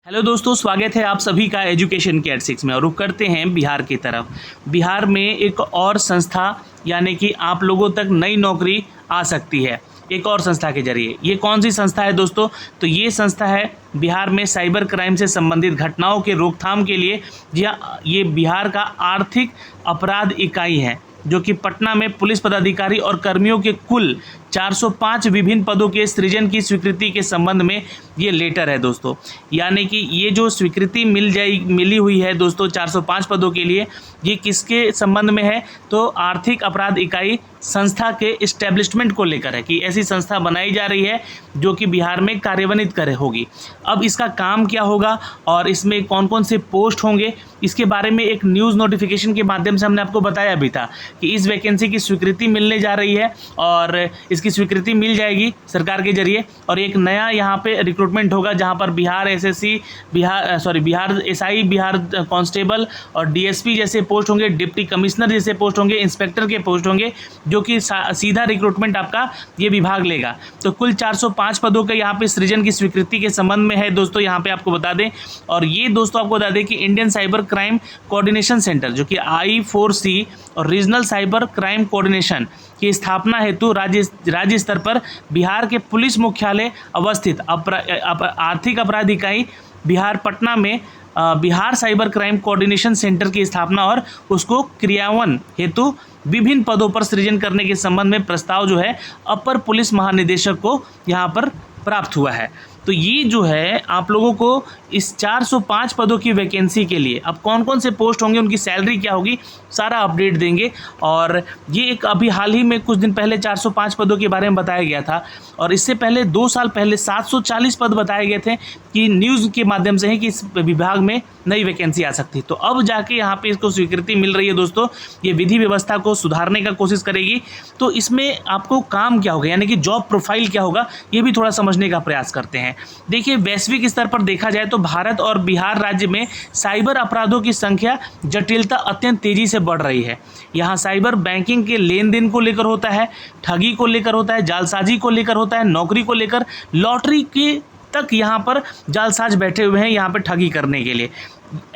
Hello दोस्तों, स्वागत है आप सभी का एजुकेशन केयर 6 में। और रुक करते हैं बिहार की तरफ। बिहार में एक और संस्था यानी कि आप लोगों तक नई नौकरी आ सकती है एक और संस्था के जरिए। ये कौन सी संस्था है दोस्तों? तो ये संस्था है बिहार में साइबर क्राइम से संबंधित घटनाओं के रोकथाम के लिए। जी हाँ, ये बिहार का आर्थिक अपराध इकाई है जो कि पटना में पुलिस पदाधिकारी और कर्मियों के कुल 405 विभिन्न पदों के सृजन की स्वीकृति के संबंध में ये लेटर है दोस्तों। यानी कि ये जो स्वीकृति मिली हुई है दोस्तों 405 पदों के लिए, ये किसके संबंध में है? तो आर्थिक अपराध इकाई संस्था के इस्टेब्लिशमेंट को लेकर है कि ऐसी संस्था बनाई जा रही है जो कि बिहार में कार्यान्वित होगी। अब इसका काम क्या होगा और इसमें कौन कौन से पोस्ट होंगे, इसके बारे में एक न्यूज़ नोटिफिकेशन के माध्यम से हमने आपको बताया भी था कि इस वैकेंसी की स्वीकृति मिलने जा रही है और इसकी स्वीकृति मिल जाएगी सरकार के जरिए। और एक नया यहाँ पे रिक्रूटमेंट होगा जहाँ पर Bihar SSC, Bihar SI, Bihar constable और डीएसपी जैसे पोस्ट होंगे, डिप्टी कमिश्नर जैसे पोस्ट होंगे, इंस्पेक्टर के पोस्ट होंगे, जो कि सीधा रिक्रूटमेंट आपका ये विभाग लेगा। तो कुल 405 पदों के यहाँ पे सृजन की स्वीकृति के संबंध में है दोस्तों, यहाँ पे आपको बता दें। और ये दोस्तों आपको बता दें कि Indian cyber crime coordination centre जो कि I4C और रीजनल साइबर क्राइम कोऑर्डिनेशन की स्थापना हेतु राज्य स्तर पर बिहार के पुलिस मुख्यालय अवस्थित आर्थिक अपराध इकाई बिहार पटना में Bihar cyber crime coordination centre की स्थापना और उसको क्रियान्वयन हेतु विभिन्न पदों पर सृजन करने के संबंध में प्रस्ताव जो है अपर पुलिस महानिदेशक को यहाँ पर प्राप्त हुआ है। तो ये जो है आप लोगों को इस 405 पदों की वैकेंसी के लिए अब कौन कौन से पोस्ट होंगे, उनकी सैलरी क्या होगी, सारा अपडेट देंगे। और ये एक अभी हाल ही में कुछ दिन पहले 405 पदों के बारे में बताया गया था और इससे पहले 2 साल पहले 740 पद बताए गए थे कि न्यूज़ के माध्यम से है कि इस विभाग में नई वैकेंसी आ सकती है। तो अब जाके यहाँ पे इसको स्वीकृति मिल रही है दोस्तों। ये विधि व्यवस्था को सुधारने का कोशिश करेगी। तो इसमें आपको काम क्या होगा यानी कि जॉब प्रोफाइल क्या होगा, ये भी थोड़ा समझने का प्रयास करते हैं। देखिए, वैश्विक स्तर पर देखा जाए तो भारत और बिहार राज्य में साइबर अपराधों की संख्या जटिलता अत्यंत तेजी से बढ़ रही है। यहाँ साइबर बैंकिंग के लेन देन को लेकर होता है, ठगी को लेकर होता है, जालसाजी को लेकर होता है, नौकरी को लेकर, लॉटरी के तक यहाँ पर जालसाज बैठे हुए हैं यहाँ पर ठगी करने के लिए।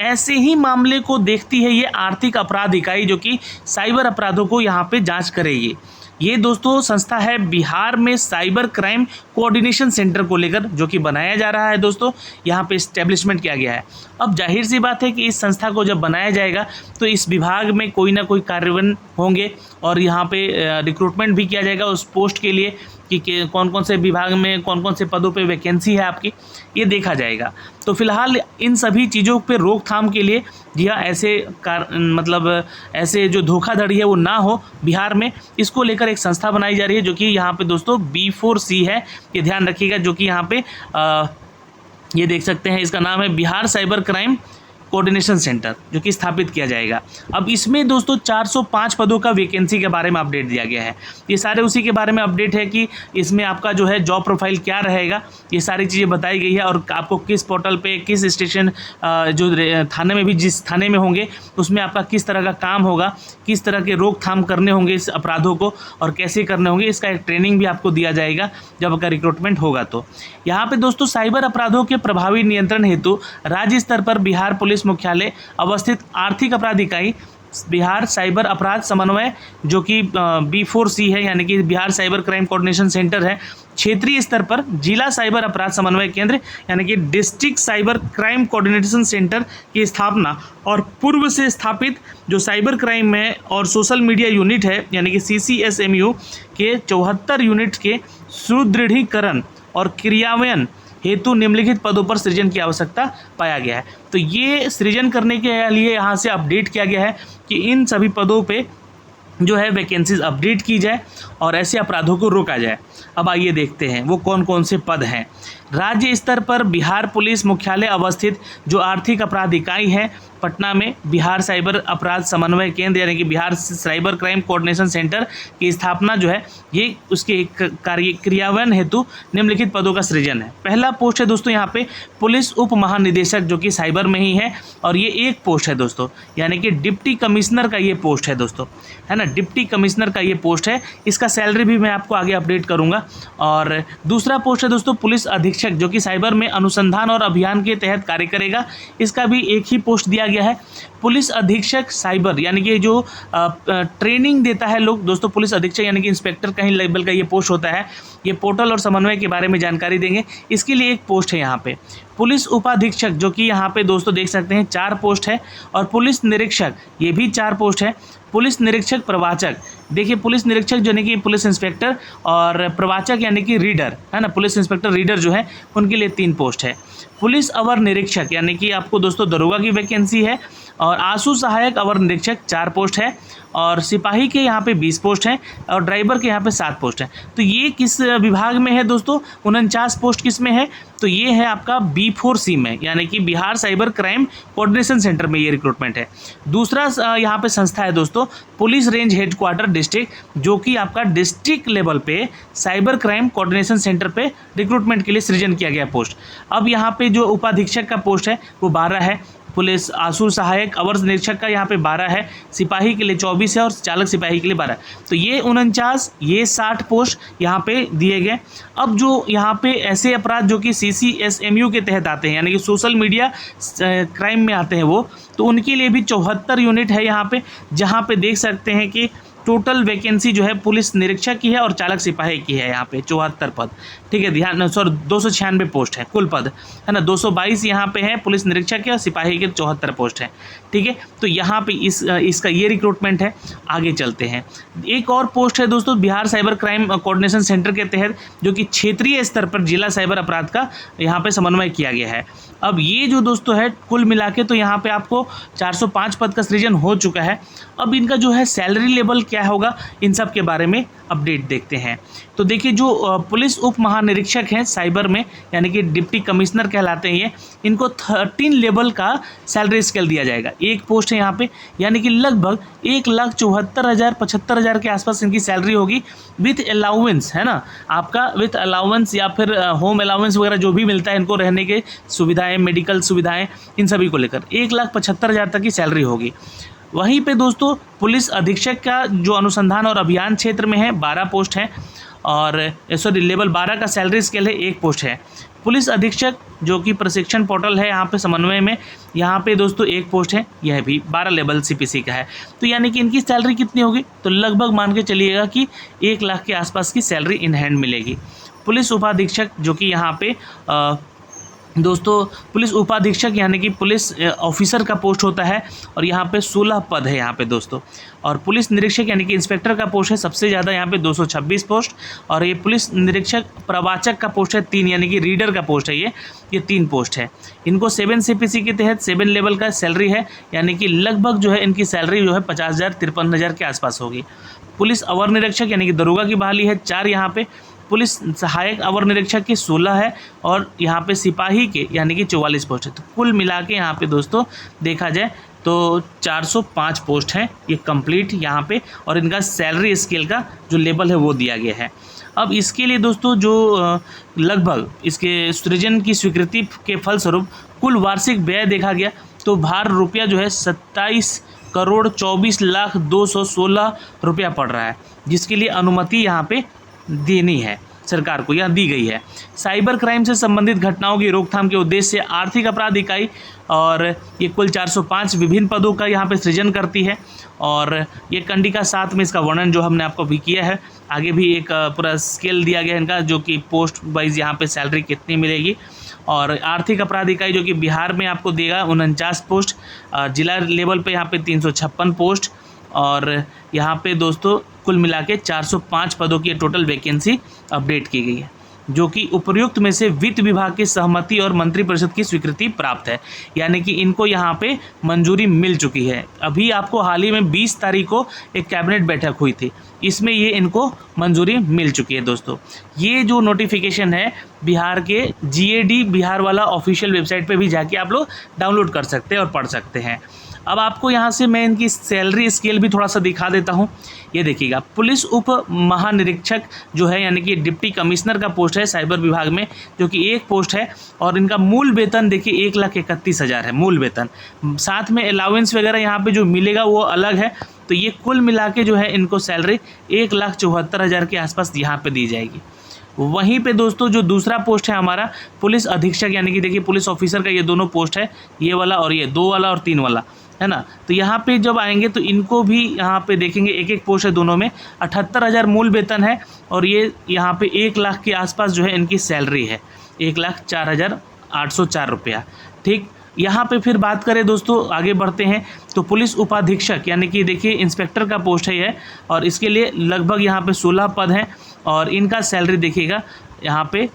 ऐसे ही मामले को देखती है ये आर्थिक अपराध इकाई जो कि साइबर अपराधों को यहाँ पे जांच करेगी। ये दोस्तों संस्था है बिहार में साइबर क्राइम कोऑर्डिनेशन सेंटर को लेकर जो कि बनाया जा रहा है दोस्तों, यहाँ पे इस्टेब्लिशमेंट किया गया है। अब जाहिर सी बात है कि इस संस्था को जब बनाया जाएगा तो इस विभाग में कोई ना कोई कार्यान्वयन होंगे और यहाँ पे रिक्रूटमेंट भी किया जाएगा उस पोस्ट के लिए कि कौन कौन से विभाग में कौन कौन से पदों पे वैकेंसी है आपकी, ये देखा जाएगा। तो फिलहाल इन सभी चीज़ों पे रोकथाम के लिए जी हाँ ऐसे जो धोखाधड़ी है वो ना हो बिहार में, इसको लेकर एक संस्था बनाई जा रही है जो कि यहाँ पे दोस्तों B4C है, ये ध्यान रखिएगा। जो कि यहाँ पे ये देख सकते हैं, इसका नाम है Bihar cyber crime coordination centre जो कि स्थापित किया जाएगा। अब इसमें दोस्तों 405 पदों का वैकेंसी के बारे में अपडेट दिया गया है। ये सारे उसी के बारे में अपडेट है कि इसमें आपका जो है जॉब प्रोफाइल क्या रहेगा, ये सारी चीज़ें बताई गई है। और आपको किस पोर्टल पे, किस स्टेशन, जो थाने में भी जिस थाने में होंगे उसमें आपका किस तरह का काम होगा, किस तरह के रोकथाम करने होंगे इस अपराधों को और कैसे करने होंगे, इसका एक ट्रेनिंग भी आपको दिया जाएगा जब आपका रिक्रूटमेंट होगा। तो यहाँ पे दोस्तों साइबर अपराधों के प्रभावी नियंत्रण हेतु राज्य स्तर पर बिहार पुलिस मुख्यालय अवस्थित आर्थिक अपराध इकाई बिहार साइबर अपराध समन्वय जो कि B4C है यानी कि Bihar cyber crime coordination centre है, क्षेत्रीय स्तर पर जिला साइबर अपराध समन्वय केंद्र यानी कि district cyber crime coordination centre की स्थापना और पूर्व से स्थापित जो साइबर क्राइम है और सोशल मीडिया यूनिट है यानी कि CCSMU के 74 यूनिट के सुदृढ़ीकरण और क्रियान्वयन हेतु निम्नलिखित पदों पर सृजन की आवश्यकता पाया गया है। तो ये सृजन करने के लिए यहाँ से अपडेट किया गया है कि इन सभी पदों पे जो है वैकेंसीज अपडेट की जाए और ऐसे अपराधों को रोका जाए। अब आइए देखते हैं वो कौन कौन से पद हैं। राज्य स्तर पर बिहार पुलिस मुख्यालय अवस्थित जो आर्थिक अपराध इकाई है पटना में बिहार साइबर अपराध समन्वय केंद्र यानी कि Bihar cyber crime coordination centre की स्थापना जो है ये उसके कार्य क्रियान्वयन हेतु निम्नलिखित पदों का सृजन है। पहला पोस्ट है दोस्तों यहाँ पे पुलिस उप महानिदेशक जो कि साइबर में ही है और ये एक पोस्ट है दोस्तों, यानी कि डिप्टी कमिश्नर का ये पोस्ट है दोस्तों, है ना, डिप्टी कमिश्नर का ये पोस्ट है। इसका सैलरी भी मैं आपको आगे अपडेट करूँगा। और दूसरा पोस्ट है दोस्तों पुलिस अधीक्षक निरीक्षक जो कि साइबर में अनुसंधान और अभियान के तहत कार्य करेगा, इसका भी एक ही पोस्ट दिया गया है। पुलिस अधीक्षक साइबर यानी कि जो ट्रेनिंग देता है लोग दोस्तों, पुलिस अधीक्षक यानी कि इंस्पेक्टर कहीं लेवल का ये पोस्ट होता है। ये पोर्टल और समन्वय के बारे में जानकारी देंगे, इसके लिए एक पोस्ट है यहाँ पे। पुलिस उपाधीक्षक जो कि यहाँ पे दोस्तों देख सकते हैं 4 पोस्ट है, और पुलिस निरीक्षक ये भी 4 पोस्ट है। पुलिस निरीक्षक प्रवाचक, देखिए पुलिस निरीक्षक यानी कि पुलिस इंस्पेक्टर, और प्रवाचक यानी कि रीडर है ना, पुलिस इंस्पेक्टर रीडर जो है उनके लिए 3 पोस्ट है। पुलिस अवर निरीक्षक यानी कि आपको दोस्तों दरोगा की वैकेंसी है, और आंसू सहायक अवर निरीक्षक 4 पोस्ट है, और सिपाही के यहाँ पे 20 पोस्ट हैं, और ड्राइवर के यहाँ पे 7 पोस्ट हैं। तो ये किस विभाग में है दोस्तों? 49 पोस्ट किस में है? तो ये है आपका B4C में, यानी कि Bihar cyber crime coordination centre में ये रिक्रूटमेंट है। दूसरा यहाँ पे संस्था है दोस्तों पुलिस रेंज हेडक्वार्टर डिस्ट्रिक्ट, जो कि आपका डिस्ट्रिक्ट लेवल पे साइबर क्राइम कोऑर्डिनेशन सेंटर पे रिक्रूटमेंट के लिए सृजन किया गया पोस्ट। अब यहाँ पे जो उपाधीक्षक का पोस्ट है वो 12 है, पुलिस आंसू सहायक अवर निरीक्षक का यहाँ पे 12 है, सिपाही के लिए 24 है, और चालक सिपाही के लिए 12। तो ये 49, ये 60 पोस्ट यहाँ पे दिए गए। अब जो यहाँ पे ऐसे अपराध जो कि CCSMU के तहत आते हैं, यानी कि सोशल मीडिया क्राइम में आते हैं वो, तो उनके लिए भी 74 यूनिट है यहाँ पे, जहाँ पे देख सकते हैं कि टोटल वैकेंसी जो है पुलिस निरीक्षक की है और चालक सिपाही की है यहाँ पे 74 पद। ठीक है, ध्यान 296 पोस्ट है कुल पद है ना, 222 यहाँ पे है पुलिस निरीक्षक के, और सिपाही के 74 पोस्ट है। ठीक है, तो यहाँ पे इसका ये रिक्रूटमेंट है। आगे चलते हैं, एक और पोस्ट है दोस्तों Bihar cyber crime coordination centre के तहत, जो कि क्षेत्रीय स्तर पर जिला साइबर अपराध का यहाँ पे समन्वय किया गया है। अब ये जो दोस्तों है कुल मिला के तो यहाँ पे आपको 405 पद का सृजन हो चुका है। अब इनका जो है सैलरी लेवल क्या होगा, इन सब के बारे में अपडेट देखते हैं। तो देखिए जो पुलिस उप महानिरीक्षक हैं साइबर में, यानी कि डिप्टी कमिश्नर कहलाते हैं ये, इनको 13 लेवल का सैलरी स्केल दिया जाएगा। एक पोस्ट है यहाँ पे, यानी कि लगभग 1,74,000 75,000 के आसपास इनकी सैलरी होगी, विथ अलाउंस है ना, आपका विथ अलाउंस या फिर होम अलाउंस वगैरह जो भी मिलता है इनको, रहने के सुविधाएं, मेडिकल सुविधाएं, इन सभी को लेकर 1,75,000 तक की सैलरी होगी। वहीं पे दोस्तों पुलिस अधीक्षक का जो अनुसंधान और अभियान क्षेत्र में है 12 पोस्ट है, और लेवल 12 का सैलरी स्केल है, 1 पोस्ट है। पुलिस अधीक्षक जो कि प्रशिक्षण पोर्टल है यहाँ पे समन्वय में, यहाँ पे दोस्तों 1 पोस्ट है, यह भी 12 लेवल CPC का है। तो यानी कि इनकी सैलरी कितनी होगी, तो लगभग मान के चलिएगा कि 1 लाख के आसपास की सैलरी इन हैंड मिलेगी। पुलिस उपाधीक्षक जो कि यहाँ पे दोस्तों पुलिस उपाधीक्षक यानी कि पुलिस ऑफिसर का पोस्ट होता है, और यहाँ पे 16 पद है यहाँ पे दोस्तों। और पुलिस निरीक्षक यानी कि इंस्पेक्टर का पोस्ट है सबसे ज़्यादा यहाँ पे 226 पोस्ट, और ये पुलिस निरीक्षक प्रवाचक का पोस्ट है 3, यानी कि रीडर का पोस्ट है ये 3 पोस्ट है। इनको 7 CPC के तहत 7 लेवल का सैलरी है, यानी कि लगभग जो है इनकी सैलरी जो है 50,000 53,000 के आसपास होगी। पुलिस अवर निरीक्षक यानी कि दरोगा की बहाली है 4 यहाँ पे, पुलिस सहायक अवर निरीक्षक की 16 है, और यहाँ पे सिपाही के यानी कि 44 पोस्ट है। तो कुल मिला के यहाँ पे दोस्तों देखा जाए तो 405 पोस्ट हैं ये कंप्लीट यहाँ पे, और इनका सैलरी स्केल का जो लेवल है वो दिया गया है। अब इसके लिए दोस्तों जो लगभग इसके सृजन की स्वीकृति के फलस्वरूप कुल वार्षिक व्यय देखा गया तो बाहर रुपया जो है 27,24,02,16 रुपया पड़ रहा है, जिसके लिए अनुमति यहाँ पे देनी है सरकार को, यहाँ दी गई है। साइबर क्राइम से संबंधित घटनाओं की रोकथाम के उद्देश्य से आर्थिक अपराध इकाई, और ये कुल 405 विभिन्न पदों का यहाँ पे सृजन करती है, और ये कंडिका 7 में इसका वर्णन जो हमने आपको भी किया है। आगे भी एक पूरा स्केल दिया गया है इनका, जो कि पोस्ट वाइज यहाँ पे सैलरी कितनी मिलेगी। और आर्थिक अपराध इकाई जो कि बिहार में आपको देगा 49 पोस्ट, जिला लेवल पे यहाँ पे 356 पोस्ट, और यहाँ पे दोस्तों कुल मिला के 405 पदों की टोटल वैकेंसी अपडेट की गई है, जो कि उपर्युक्त में से वित्त विभाग की सहमति और मंत्रिपरिषद की स्वीकृति प्राप्त है, यानी कि इनको यहाँ पे मंजूरी मिल चुकी है। अभी आपको हाल ही में 20 तारीख को एक कैबिनेट बैठक हुई थी, इसमें ये इनको मंजूरी मिल चुकी है दोस्तों। ये जो नोटिफिकेशन है बिहार के GAD बिहार वाला ऑफिशियल वेबसाइट पे भी जाके आप लोग डाउनलोड कर सकते हैं और पढ़ सकते हैं। अब आपको यहाँ से मैं इनकी सैलरी स्केल भी थोड़ा सा दिखा देता हूँ। ये देखिएगा, पुलिस उप महानिरीक्षक जो है यानी कि डिप्टी कमिश्नर का पोस्ट है साइबर विभाग में, जो कि 1 पोस्ट है, और इनका मूल वेतन देखिए 1,31,000 है मूल वेतन, साथ में अलाउंस वगैरह यहाँ पे जो मिलेगा वो अलग है। तो ये कुल मिला के जो है इनको सैलरी 1,74,000 के आसपास यहाँ पे दी जाएगी। वहीं पे दोस्तों जो दूसरा पोस्ट है हमारा पुलिस अधीक्षक, यानी कि देखिए पुलिस ऑफिसर का ये दोनों पोस्ट है, ये वाला और ये 2 वाला और 3 वाला, है ना। तो यहाँ पे जब आएंगे तो इनको भी यहाँ पे देखेंगे, एक एक पोस्ट है दोनों में। 78,000 मूल वेतन है और ये यहाँ पे 1 लाख के आसपास जो है इनकी सैलरी है, 1,04,804 रुपया। ठीक, यहाँ पे फिर बात करें दोस्तों, आगे बढ़ते हैं तो पुलिस उपाधीक्षक, यानी कि देखिए इंस्पेक्टर का पोस्ट है ये, और इसके लिए लगभग यहाँ पे 16 पद हैं और इनका सैलरी देखिएगा यहाँ पे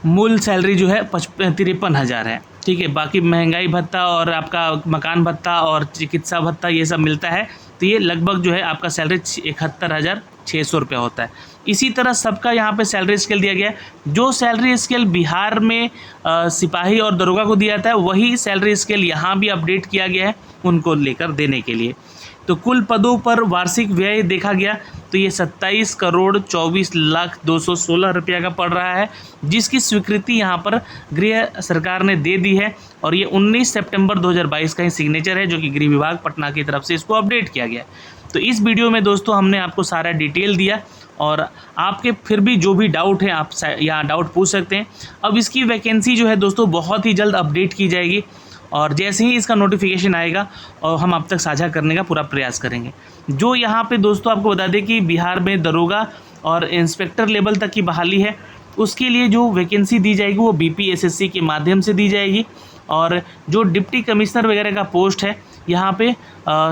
मूल सैलरी जो है 53,000 है। ठीक है, बाकी महंगाई भत्ता और आपका मकान भत्ता और चिकित्सा भत्ता ये सब मिलता है, तो ये लगभग जो है आपका सैलरी 71,600 रुपया होता है। इसी तरह सबका यहाँ पे सैलरी स्केल दिया गया है। जो सैलरी स्केल बिहार में सिपाही और दरोगा को दिया जाता है, वही सैलरी स्केल यहाँ भी अपडेट किया गया है उनको लेकर देने के लिए। तो कुल पदों पर वार्षिक व्यय देखा गया तो ये 27,24,02,16 रुपया का पड़ रहा है, जिसकी स्वीकृति यहाँ पर गृह सरकार ने दे दी है और ये 19 सितंबर 2022 का ही सिग्नेचर है, जो कि गृह विभाग पटना की तरफ से इसको अपडेट किया गया है। तो इस वीडियो में दोस्तों हमने आपको सारा डिटेल दिया और आपके फिर भी जो भी डाउट है आप यहाँ डाउट पूछ सकते हैं। अब इसकी वैकेंसी जो है दोस्तों बहुत ही जल्द अपडेट की जाएगी और जैसे ही इसका नोटिफिकेशन आएगा और हम आप तक साझा करने का पूरा प्रयास करेंगे। जो यहाँ पे दोस्तों आपको बता दें कि बिहार में दरोगा और इंस्पेक्टर लेवल तक की बहाली है, उसके लिए जो वैकेंसी दी जाएगी वो BPSSC के माध्यम से दी जाएगी। और जो डिप्टी कमिश्नर वगैरह का पोस्ट है यहाँ पे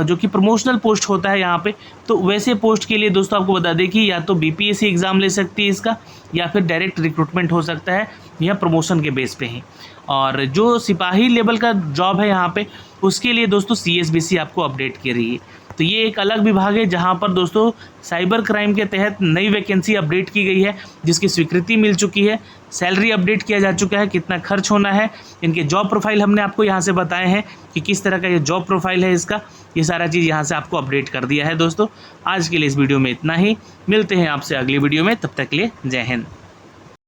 जो कि प्रमोशनल पोस्ट होता है यहाँ पे, तो वैसे पोस्ट के लिए दोस्तों आपको बता दें कि या तो BPSC एग्ज़ाम ले सकती है इसका, या फिर डायरेक्ट रिक्रूटमेंट हो सकता है या प्रमोशन के बेस पे ही। और जो सिपाही लेवल का जॉब है यहाँ पे, उसके लिए दोस्तों CSBC आपको अपडेट कर रही है। तो ये एक अलग विभाग है जहाँ पर दोस्तों साइबर क्राइम के तहत नई वैकेंसी अपडेट की गई है, जिसकी स्वीकृति मिल चुकी है, सैलरी अपडेट किया जा चुका है, कितना खर्च होना है, इनके जॉब प्रोफाइल हमने आपको यहाँ से बताए हैं कि किस तरह का ये जॉब प्रोफाइल है इसका, ये सारा चीज़ यहाँ से आपको अपडेट कर दिया है। दोस्तों आज के लिए इस वीडियो में इतना ही, मिलते हैं आपसे अगली वीडियो में, तब तक के लिए जय हिंद।